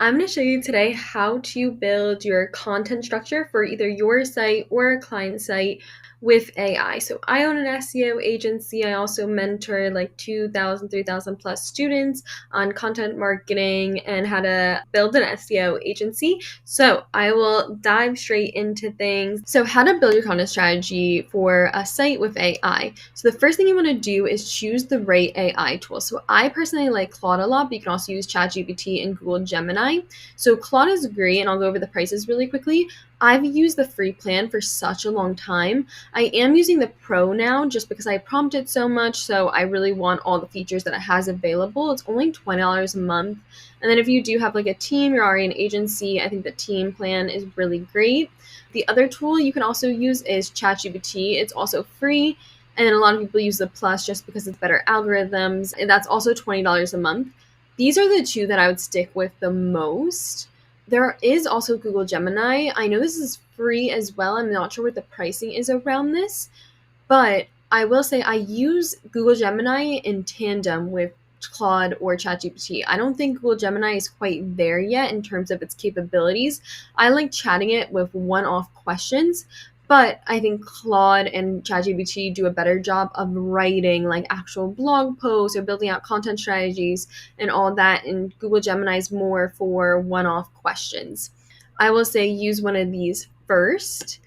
I'm going to show you today how to build your content structure for either your site or a client site with AI. So I own an SEO agency. I also mentor like 2,000, 3,000 plus students on content marketing and how to build an SEO agency. So I will dive straight into things. So how to build your content strategy for a site with AI. So the first thing you want to do is choose the right AI tool. So I personally like Claude a lot, but you can also use ChatGPT and Google Gemini. So Claude is great, and I'll go over the prices really quickly. I've used the free plan for such a long time. I am using the Pro now just because I prompted so much, so I really want all the features that it has available. It's only $20 a month. And then if you do have like a team, you're already an agency, I think the team plan is really great. The other tool you can also use is ChatGPT. It's also free. And then a lot of people use the Plus just because it's better algorithms. And that's also $20 a month. These are the two that I would stick with the most. There is also Google Gemini. I know this is free as well. I'm not sure what the pricing is around this, but I will say I use Google Gemini in tandem with Claude or ChatGPT. I don't think Google Gemini is quite there yet in terms of its capabilities. I like chatting it with one-off questions, but I think Claude and ChatGPT do a better job of writing like actual blog posts or building out content strategies and all that. And Google Gemini is more for one-off questions. I will say use one of these first.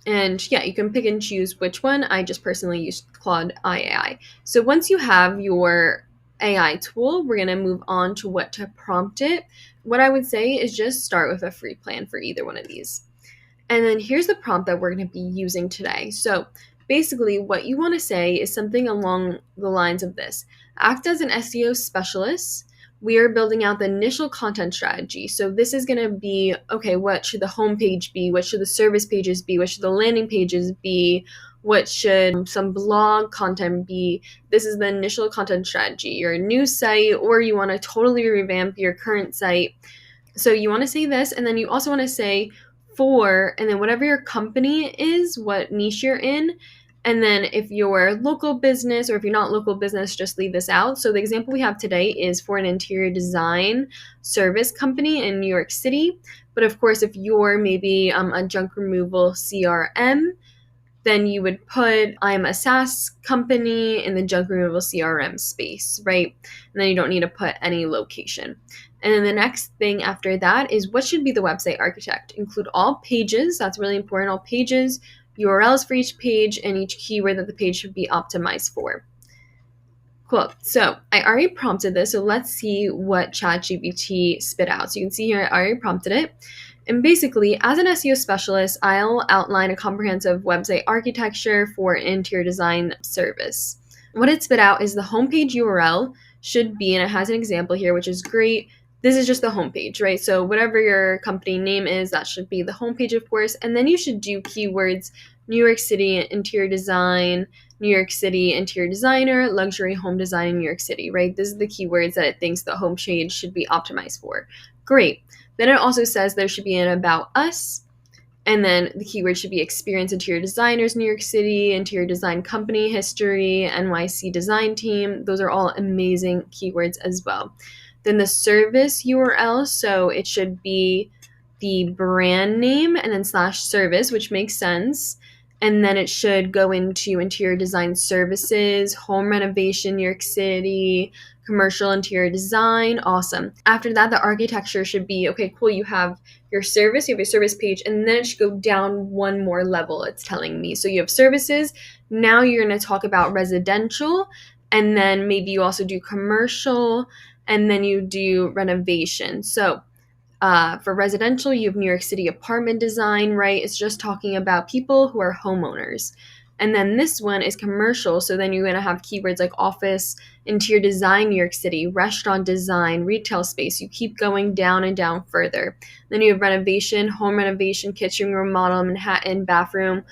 And yeah, you can pick and choose which one. I just personally use Claude AI. So once you have your AI tool, we're going to move on to what to prompt it. What I would say is just start with a free plan for either one of these. And then here's the prompt that we're going to be using today. So basically, what you want to say is something along the lines of this: act as an SEO specialist. We are building out the initial content strategy. So this is going to be, okay, what should the homepage be? What should the service pages be? What should the landing pages be? What should some blog content be? This is the initial content strategy. You're a new site, or you want to totally revamp your current site. So you want to say this, and then you also want to say for, and then whatever your company is, what niche you're in. And then if you're local business, or if you're not local business, just leave this out. So the example we have today is for an interior design service company in New York City. But of course, if you're maybe a junk removal CRM, then you would put I'm a SaaS company in the junk removal CRM space, right? And then you don't need to put any location. And then the next thing after that is what should be the website architect. Include all pages. That's really important. All pages, URLs for each page, and each keyword that the page should be optimized for. Cool. So I already prompted this. So let's see what ChatGPT spit out. So you can see here, I already prompted it. And basically, as an SEO specialist, I'll outline a comprehensive website architecture for an interior design service. What it spit out is the homepage URL should be, and it has an example here, which is great. This is just the homepage, right? So whatever your company name is, that should be the homepage, of course. And then you should do keywords: New York City interior design, New York City interior designer, luxury home design in New York City, right? This is the keywords that it thinks the homepage should be optimized for. Great. Then it also says there should be an about us, and then the keyword should be experience interior designers, New York City, interior design company history, NYC design team. Those are all amazing keywords as well. Then the service URL, so it should be the brand name and then /service, which makes sense. And then it should go into interior design services, home renovation, New York City, commercial interior design. Awesome. After that, the architecture should be, okay, cool, you have your service, you have your service page, and then it should go down one more level, it's telling me. So you have services. Now you're going to talk about residential, and then maybe you also do commercial, and then you do renovation. So for residential, you have New York City apartment design, right? It's just talking about people who are homeowners. And then this one is commercial. So then you're going to have keywords like office, interior design, New York City, restaurant design, retail space. You keep going down and down further. Then you have renovation, home renovation, kitchen remodel, Manhattan, bathroom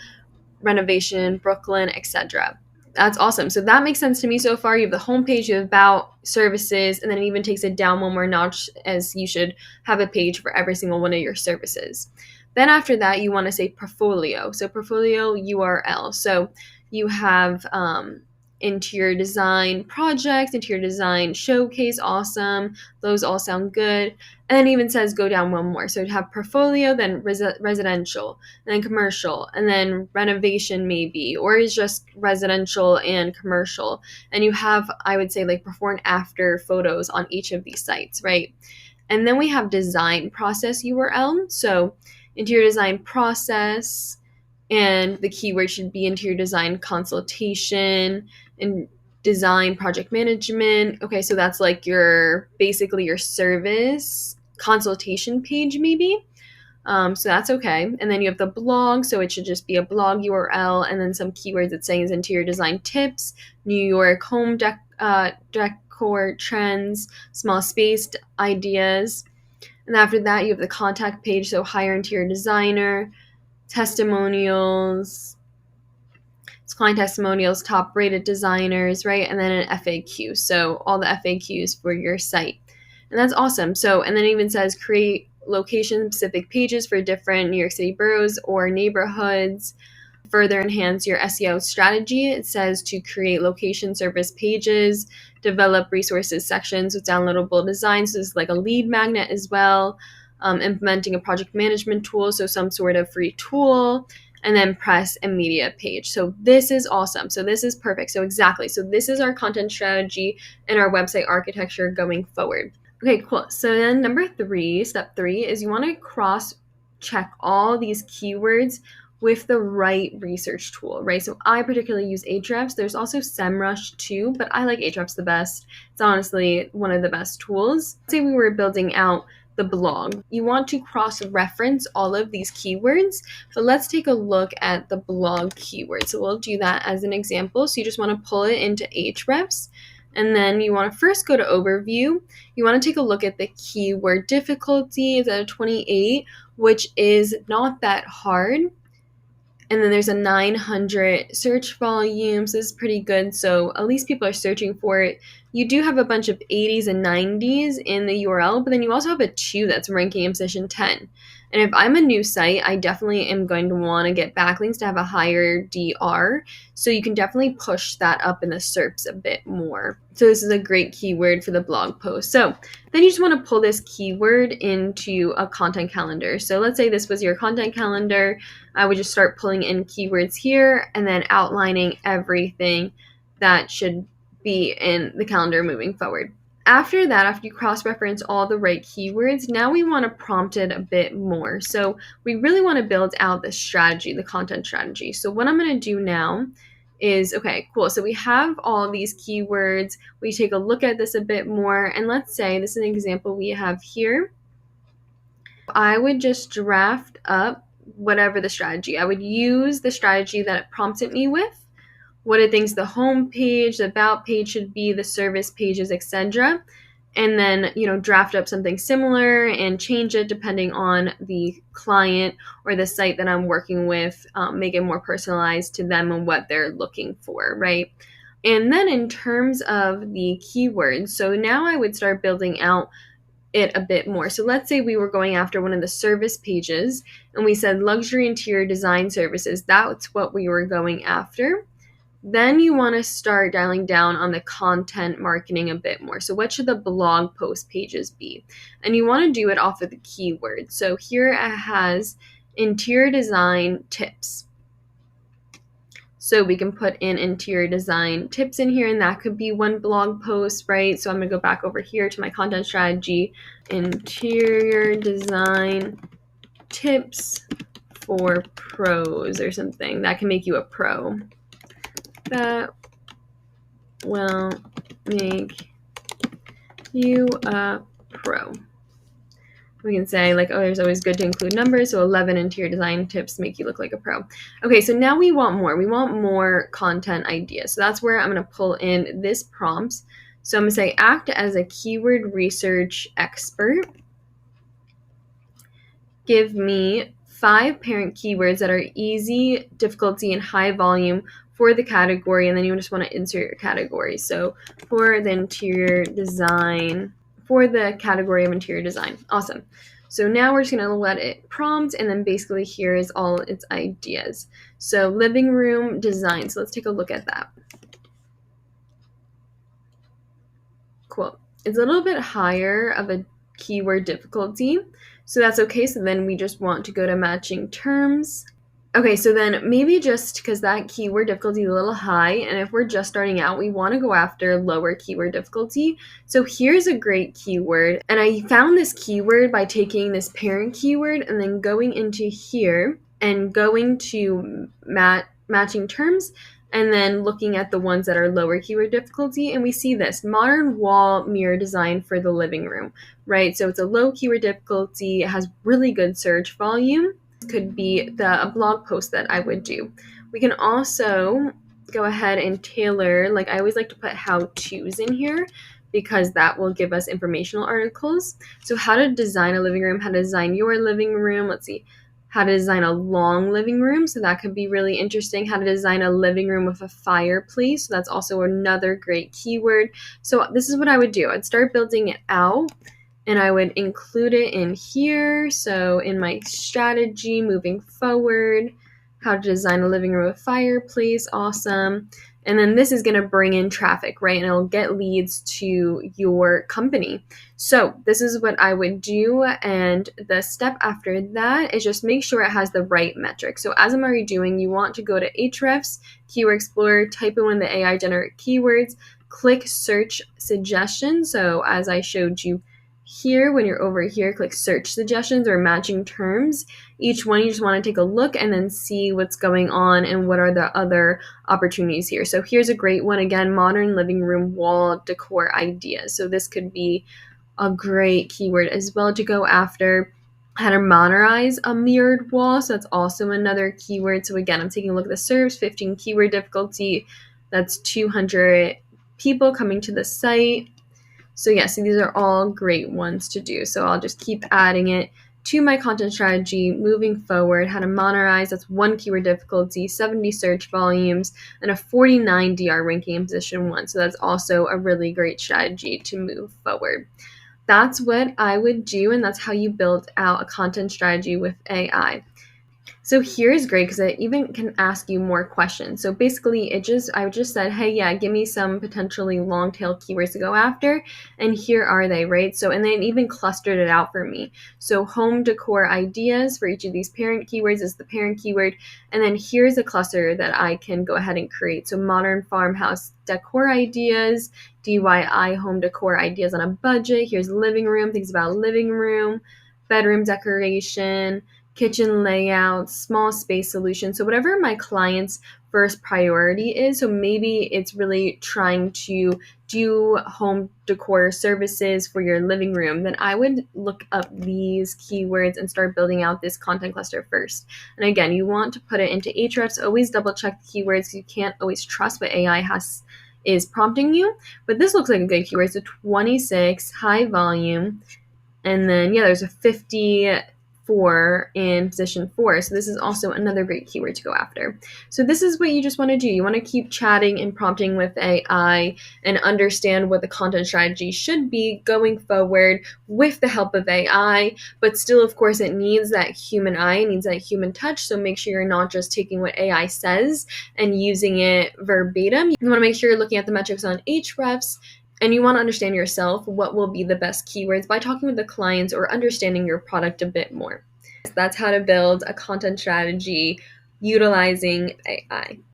renovation, Brooklyn, etc. That's awesome. So that makes sense to me so far. You have the homepage, you have about, services, and then it even takes it down one more notch, as you should have a page for every single one of your services. Then after that, you want to say portfolio. So portfolio URL. So you have interior design projects, interior design showcase, awesome. Those all sound good. And then it even says go down one more. So it'd have portfolio, then residential, and then commercial, and then renovation maybe, or is just residential and commercial. And you have, I would say, like before and after photos on each of these sites, right? And then we have design process URL. So interior design process, and the keyword should be interior design consultation and design project management. Okay, so that's like your basically your service consultation page maybe. So that's okay. And then you have the blog, so it should just be a blog URL, and then some keywords that say is interior design tips, New York home decor trends, small spaced ideas. And after that, you have the contact page, so hire interior designer, testimonials, it's client testimonials, top rated designers, right? And then an FAQ. So all the FAQs for your site. And that's awesome. So, and then it even says create location specific pages for different New York City boroughs or neighborhoods. Further enhance your SEO strategy. It says to create location service pages, develop resources sections with downloadable designs. So this is like a lead magnet as well. Implementing a project management tool, so some sort of free tool, and then press and media page. So this is awesome. So this is perfect. So exactly. So this is our content strategy and our website architecture going forward. Okay, cool. So then step three is you want to cross check all these keywords with the right research tool, right? So I particularly use Ahrefs. There's also SEMrush too, but I like Ahrefs the best. It's honestly one of the best tools. Let's say we were building out the blog. You want to cross-reference all of these keywords, but let's take a look at the blog keyword. So we'll do that as an example. So you just want to pull it into Ahrefs, and then you want to first go to overview. You want to take a look at the keyword difficulty. It's at a 28, which is not that hard. And then there's a 900 search volume, so this is pretty good. So at least people are searching for it. You do have a bunch of 80s and 90s in the URL, but then you also have a 2 that's ranking in position 10. And if I'm a new site, I definitely am going to want to get backlinks to have a higher DR. So you can definitely push that up in the SERPs a bit more. So this is a great keyword for the blog post. So then you just want to pull this keyword into a content calendar. So let's say this was your content calendar. I would just start pulling in keywords here and then outlining everything that should be in the calendar moving forward. After that, after you cross-reference all the right keywords, now we want to prompt it a bit more. So we really want to build out the strategy, the content strategy. So what I'm going to do now is, okay, cool. So we have all these keywords. We take a look at this a bit more. And let's say this is an example we have here. I would just draft up whatever the strategy. I would use the strategy that it prompted me with, what it thinks the home page, the about page should be, the service pages, etc. And then, draft up something similar and change it depending on the client or the site that I'm working with, make it more personalized to them and what they're looking for, right? And then in terms of the keywords, so now I would start building out it a bit more. So let's say we were going after one of the service pages and we said luxury interior design services. That's what we were going after. Then you want to start dialing down on the content marketing a bit more. So what should the blog post pages be? And you want to do it off of the keyword. So here it has interior design tips. So we can put in interior design tips in here, and that could be one blog post, right? So I'm going to go back over here to my content strategy, interior design tips for pros or something. That can make you a pro. That will make you a pro. We can say like, oh, there's always good to include numbers. So 11 interior design tips make you look like a pro. Okay, so now we want more. We want more content ideas. So that's where I'm going to pull in this prompts. So I'm going to say act as a keyword research expert. Give me 5 parent keywords that are easy, difficulty, and high volume for the category, and then you just want to insert your category. So for the interior design, for the category of interior design. Awesome. So now we're just going to let it prompt, and then basically here is all its ideas. So living room design. So let's take a look at that. Cool. It's a little bit higher of a keyword difficulty, so that's okay. So then we just want to go to matching terms. Okay, so then maybe just because that keyword difficulty is a little high, and if we're just starting out, we want to go after lower keyword difficulty. So here's a great keyword, and I found this keyword by taking this parent keyword and then going into here and going to matching terms and then looking at the ones that are lower keyword difficulty, and we see this modern wall mirror design for the living room, right? So it's a low keyword difficulty, it has really good search volume. Could be a blog post that I would do. We can also go ahead and tailor, like I always like to put how-tos in here because that will give us informational articles. So how to design a living room, how to design your living room. Let's see, how to design a long living room. So that could be really interesting. How to design a living room with a fireplace. So that's also another great keyword. So this is what I would do. I'd start building it out and I would include it in here. So in my strategy moving forward, how to design a living room with fireplace, awesome. And then this is going to bring in traffic, right? And it'll get leads to your company. So this is what I would do. And the step after that is just make sure it has the right metric. So as I'm already doing, you want to go to Ahrefs, Keyword Explorer, type in one of the AI generate keywords, click search suggestions. So as I showed you here, when you're over here, click search suggestions or matching terms. Each one you just want to take a look and then see what's going on and what are the other opportunities here. So here's a great one, again, modern living room wall decor ideas. So this could be a great keyword as well to go after. How to modernize a mirrored wall, so that's also another keyword. So again, I'm taking a look at the SERPs, 15 keyword difficulty, that's 200 people coming to the site. So yeah, so these are all great ones to do. So I'll just keep adding it to my content strategy moving forward. How to monetize, that's 1 keyword difficulty, 70 search volumes, and a 49 DR ranking in position 1. So that's also a really great strategy to move forward. That's what I would do, and that's how you build out a content strategy with AI. So here's great because it even can ask you more questions. So basically I just said, hey, yeah, give me some potentially long tail keywords to go after. And here are they, right? So, and then even clustered it out for me. So home decor ideas for each of these parent keywords is the parent keyword. And then here's a cluster that I can go ahead and create. So modern farmhouse decor ideas, DIY home decor ideas on a budget. Here's living room, things about living room, bedroom decoration, kitchen layout, small space solution. So whatever my client's first priority is, so maybe it's really trying to do home decor services for your living room, then I would look up these keywords and start building out this content cluster first. And again, you want to put it into Ahrefs. Always double check the keywords. You can't always trust what AI is prompting you, but this looks like a good keyword. So 26, high volume, and then yeah, there's a 54 in position 4. So this is also another great keyword to go after. So this is what you just want to do. You want to keep chatting and prompting with AI and understand what the content strategy should be going forward with the help of AI. But still, of course, it needs that human eye, it needs that human touch. So make sure you're not just taking what AI says and using it verbatim. You want to make sure you're looking at the metrics on Ahrefs. And you want to understand yourself what will be the best keywords by talking with the clients or understanding your product a bit more. That's how to build a content strategy utilizing AI.